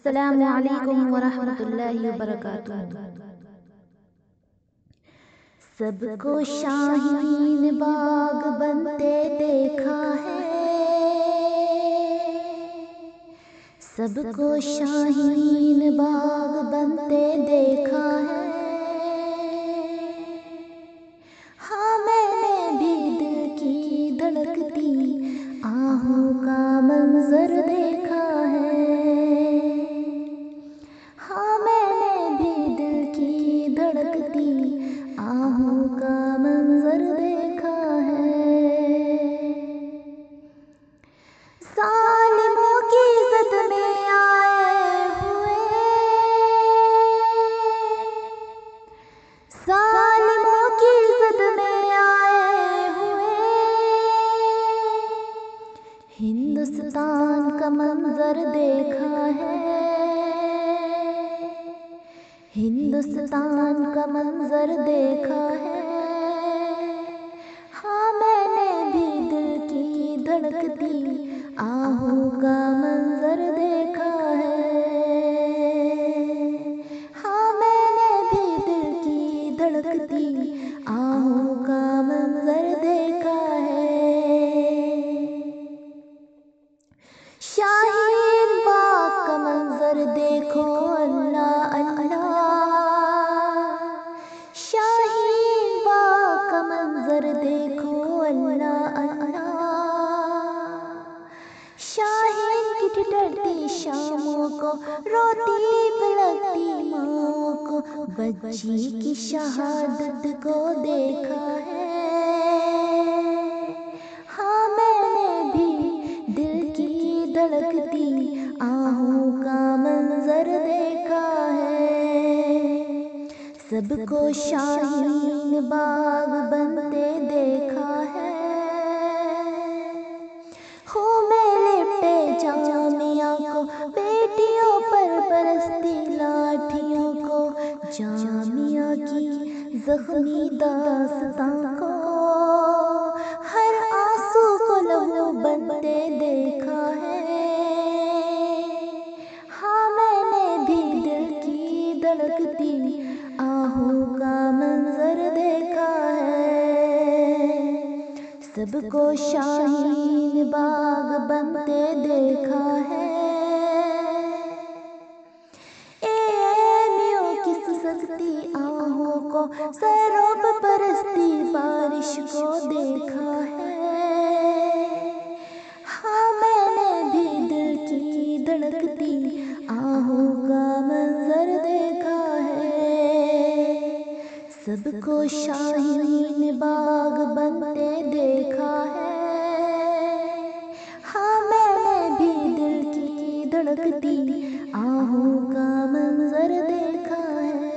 अस्सलामु अलैकुम वरहमतुल्लाहि वबरकातुहू। सबको शाहीन बाग बनते देखा है, सबको शाहीन बाग बनते देखा है। हाँ, मैंने भी दिल की धड़कती आहों का मंजर देखा है। हाँ, मैंने भी दिल की धड़कती आहों का मंजर देखा है। जालिमों की ज़द में आए हुए, जालिमों की ज़द में आए हुए, हिंदुस्तान का मंजर देखा है, हिंदुस्तान का मंजर देखा है। हाँ, मैंने भी दिल की धड़कती आहों का मंजर देखा है। हाँ, मैंने भी दिल की धड़कती आहों का मंजर देखा है। शाहीन बाग का मंजर देखो अल्लाह अल्लाह, शाहीन बाग का मंजर देखो अल्लाह अल्लाह। शाहीन की ठिठुरती शामों को, रोती पलकती माँ को, बच्ची की शहादत को देखा है। हाँ, मैंने भी दिल की धड़कती आहों का मंजर देखा है। सबको शाहीन बाग बनते देखा है। हो मेले पे जामिया को, बेटियों पर बरसती लाठियों को, जामिया की जख्मी दास्तां को, हर आंसू को लहू बनते देखा है। हाँ, मैंने भी दिल की धड़कती आहों का मंजर देखा है। सबको शाहीन बाग बनते देखा है। एमियों की सुसकती आहों को, सरों पर बरसती बारिश को देखा है। हाँ, मैंने भी दिल की धड़कती आहों का मंजर देखा है। सबको शाहीन बाग बनते देखा है। हाँ, मैंने भी दिल की धड़कती आहों का मंजर देखा है।